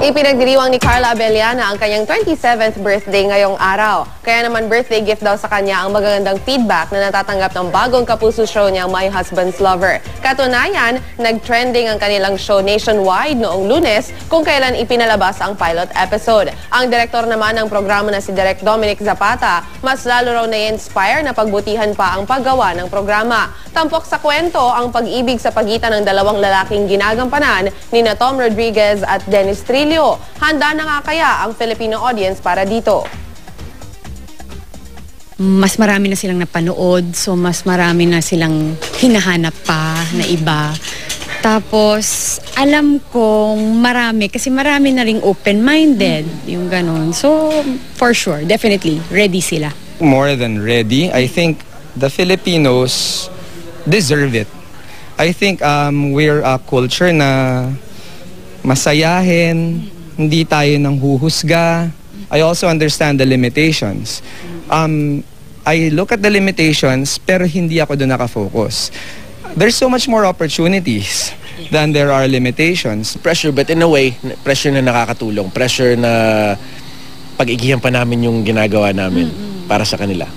Ipinagdiriwang ni Carla Abellana ang kanyang 27th birthday ngayong araw. Kaya naman birthday gift daw sa kanya ang magagandang feedback na natatanggap ng bagong kapuso show niya, My Husband's Lover. Katunayan, nag-trending ang kanilang show nationwide noong Lunes kung kailan ipinalabas ang pilot episode. Ang direktor naman ng programa na si Direk Dominic Zapata, mas lalo raw na-inspire na pagbutihan pa ang paggawa ng programa. Tampok sa kwento ang pag-ibig sa pagitan ng dalawang lalaking ginagampanan ni Tom Rodriguez at Dennis Trillo. Handa na nga kaya ang Filipino audience para dito? Mas marami na silang napanood, so mas marami na silang hinahanap pa na iba. Tapos, alam kong marami, kasi marami na ring open-minded, yung ganon. So, for sure, definitely, ready sila. More than ready, I think the Filipinos deserve it. I think we're a culture na masayahin, hindi tayo nang huhusga. I also understand the limitations. I look at the limitations pero hindi ako doon nakafocus. There's so much more opportunities than there are limitations. Pressure, but in a way, pressure na nakakatulong. Pressure na pag-igihan pa namin yung ginagawa namin para sa kanila.